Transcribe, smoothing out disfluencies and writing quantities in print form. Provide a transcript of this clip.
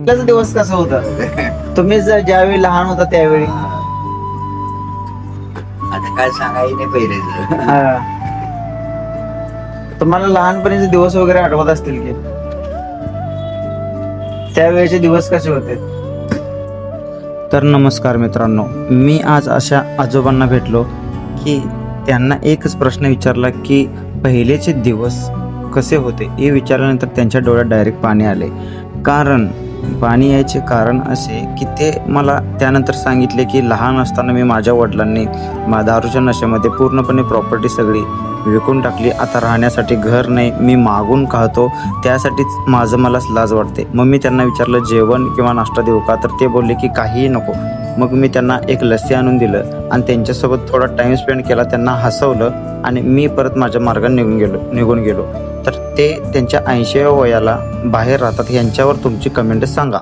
त्याचा दिवस कसा होता तुम्ही ज्यावेळी लहान होता त्यावेळी? आता काय सांगायचं नाही पहिले. हा. तुम्हाला लहानपणीचे दिवस वगैरे आठवत असतील की? त्यावेळेचे दिवस कसे होते? तर नमस्कार मित्रांनो, मी आज अशा आजोबांना भेटलो की त्यांना एकच प्रश्न विचारला की पहिलेचे दिवस कसे होते. हे विचारल्यानंतर त्यांच्या डोळ्यात डायरेक्ट पाणी आले. पाणी यायचे कारण असे की ते मला त्यानंतर सांगितले की लहान असताना मी माझ्या वडिलांनी दारूच्या नशेमध्ये पूर्णपणे प्रॉपर्टी सगळी विकून टाकली. आता राहण्यासाठी घर नाही, मी मागून खातो, त्यासाठीच माझं मलाच लाज वाटते. मग मी त्यांना विचारलं जेवण किंवा नाश्ता देऊ का, तर ते बोलले की काहीही नको. मग मी त्यांना एक लस्सी आणून दिलं आणि त्यांच्यासोबत थोडा टाईम स्पेंड केला, त्यांना हसवलं आणि मी परत माझ्या मार्गाने निघून गेलो. तर ते त्यांच्या 80व्या वयाला बाहेर राहतात. यांच्यावर तुमची कमेंट सांगा.